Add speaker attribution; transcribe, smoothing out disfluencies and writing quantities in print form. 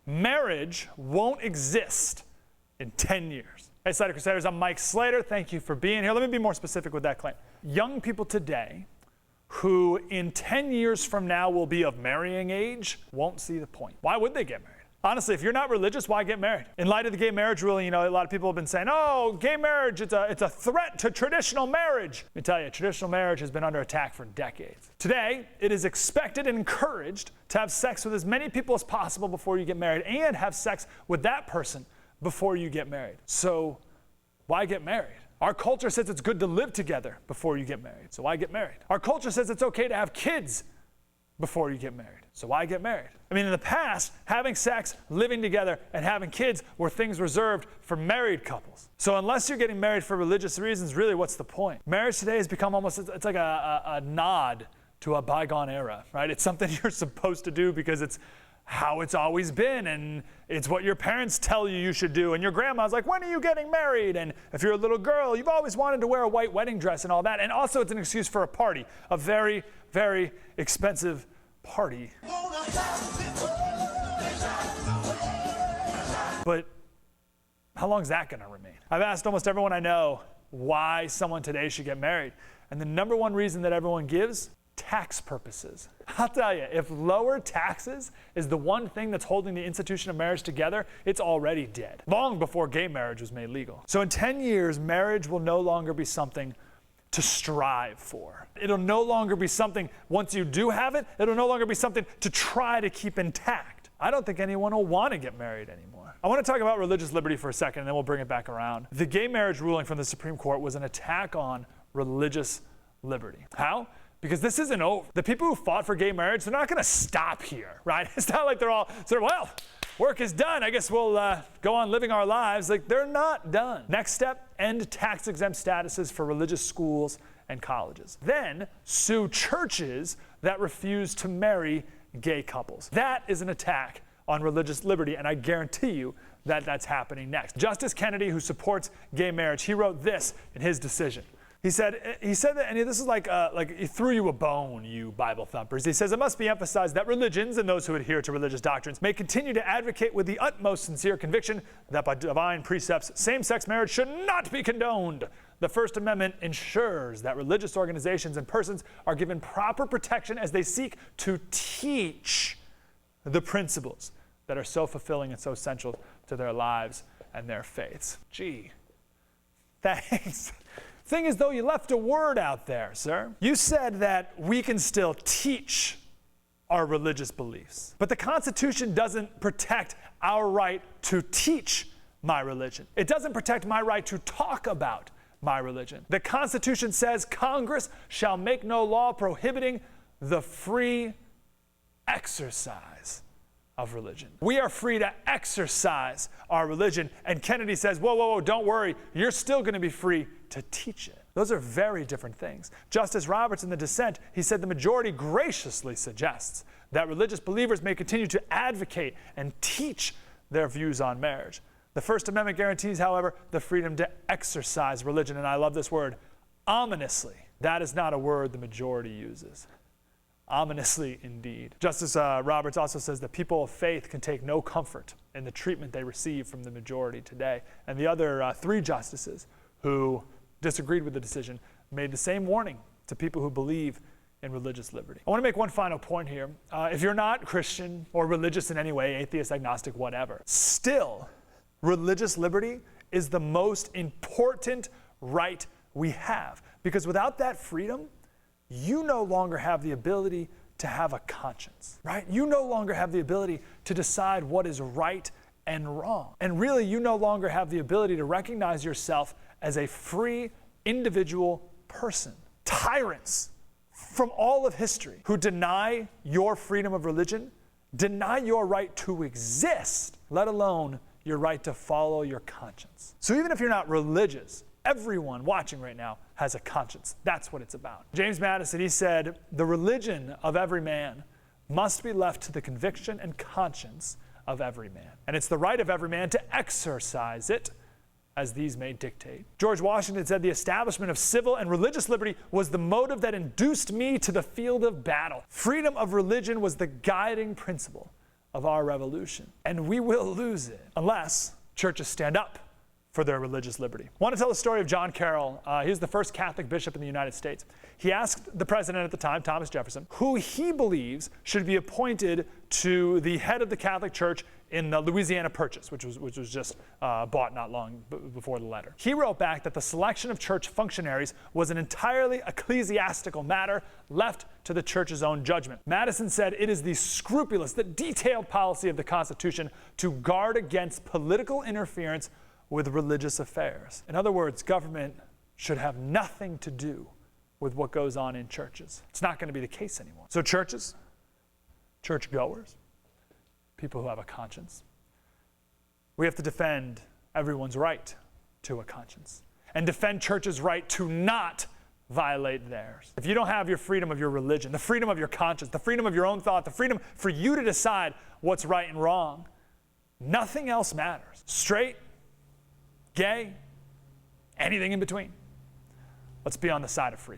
Speaker 1: marriage won't exist in 10 years. Hey, Slater Crusaders, I'm Mike Slater. Thank you for being here. Let me be more specific with that claim. Young people today who in 10 years from now will be of marrying age won't see the point. Why would they get married? Honestly, if you're not religious, why get married? In light of the gay marriage ruling, a lot of people have been saying, oh, gay marriage, it's a threat to traditional marriage. Let me tell you, traditional marriage has been under attack for decades. Today, it is expected and encouraged to have sex with as many people as possible before you get married and have sex with that person before you get married. So why get married? Our culture says it's good to live together before you get married. So why get married? Our culture says it's okay to have kids before you get married. So why get married? I mean, in the past, having sex, living together, and having kids were things reserved for married couples. So unless you're getting married for religious reasons, really, what's the point? Marriage today has become almost, it's like a nod to a bygone era, right? It's something you're supposed to do because it's how it's always been, and it's what your parents tell you you should do, and your grandma's like, when are you getting married? And if you're a little girl, you've always wanted to wear a white wedding dress and all that, and also it's an excuse for a party, a very, very expensive party. But how long is that going to remain? I've asked almost everyone I know why someone today should get married, and the number one reason that everyone gives: tax purposes. I'll tell you, if lower taxes is the one thing that's holding the institution of marriage together, it's already dead, long before gay marriage was made legal. So in 10 years, marriage will no longer be something to strive for. It'll no longer be something, once you do have it, it'll no longer be something to try to keep intact. I don't think anyone will want to get married anymore. I want to talk about religious liberty for a second, and then we'll bring it back around. The gay marriage ruling from the Supreme Court was an attack on religious liberty. How? Because this isn't over. The people who fought for gay marriage, they're not going to stop here, right? It's not like they're all sort of, well, work is done. I guess we'll go on living our lives. Like, they're not done. Next step, end tax-exempt statuses for religious schools and colleges. Then sue churches that refuse to marry gay couples. That is an attack on religious liberty, and I guarantee you that that's happening next. Justice Kennedy, who supports gay marriage, he wrote this in his decision. He said that, and this is like he threw you a bone, you Bible thumpers. He says, it must be emphasized that religions and those who adhere to religious doctrines may continue to advocate with the utmost sincere conviction that by divine precepts, same-sex marriage should not be condoned. The First Amendment ensures that religious organizations and persons are given proper protection as they seek to teach the principles that are so fulfilling and so central to their lives and their faiths. Gee, thanks. Thing is, though, you left a word out there, sir. You said that we can still teach our religious beliefs, but the Constitution doesn't protect our right to teach my religion. It doesn't protect my right to talk about my religion. The Constitution says Congress shall make no law prohibiting the free exercise of religion. We are free to exercise our religion, and Kennedy says, whoa, whoa, whoa, don't worry, you're still going to be free to teach it. Those are very different things. Justice Roberts, in the dissent, he said the majority graciously suggests that religious believers may continue to advocate and teach their views on marriage. The First Amendment guarantees, however, the freedom to exercise religion, and I love this word, ominously. That is not a word the majority uses. Ominously indeed. Justice Roberts also says that people of faith can take no comfort in the treatment they receive from the majority today. And the other three justices who disagreed with the decision made the same warning to people who believe in religious liberty. I want to make one final point here. If you're not Christian or religious in any way, atheist, agnostic, whatever, still, religious liberty is the most important right we have. Because without that freedom, you no longer have the ability to have a conscience, right? You no longer have the ability to decide what is right and wrong. And really, you no longer have the ability to recognize yourself as a free individual person. Tyrants from all of history who deny your freedom of religion, deny your right to exist, let alone your right to follow your conscience. So even if you're not religious, everyone watching right now has a conscience. That's what it's about. James Madison, he said, the religion of every man must be left to the conviction and conscience of every man. And it's the right of every man to exercise it as these may dictate. George Washington said, the establishment of civil and religious liberty was the motive that induced me to the field of battle. Freedom of religion was the guiding principle of our revolution. And we will lose it unless churches stand up for their religious liberty. I want to tell the story of John Carroll. He was the first Catholic bishop in the United States. He asked the president at the time, Thomas Jefferson, who he believes should be appointed to the head of the Catholic Church in the Louisiana Purchase, which was just bought not long before the letter. He wrote back that the selection of church functionaries was an entirely ecclesiastical matter left to the church's own judgment. Madison said it is the scrupulous, the detailed policy of the Constitution to guard against political interference with religious affairs. In other words, government should have nothing to do with what goes on in churches. It's not going to be the case anymore. So churches, churchgoers, people who have a conscience, we have to defend everyone's right to a conscience and defend churches' right to not violate theirs. If you don't have your freedom of your religion, the freedom of your conscience, the freedom of your own thought, the freedom for you to decide what's right and wrong, nothing else matters. Straight, gay, anything in between. Let's be on the side of freedom.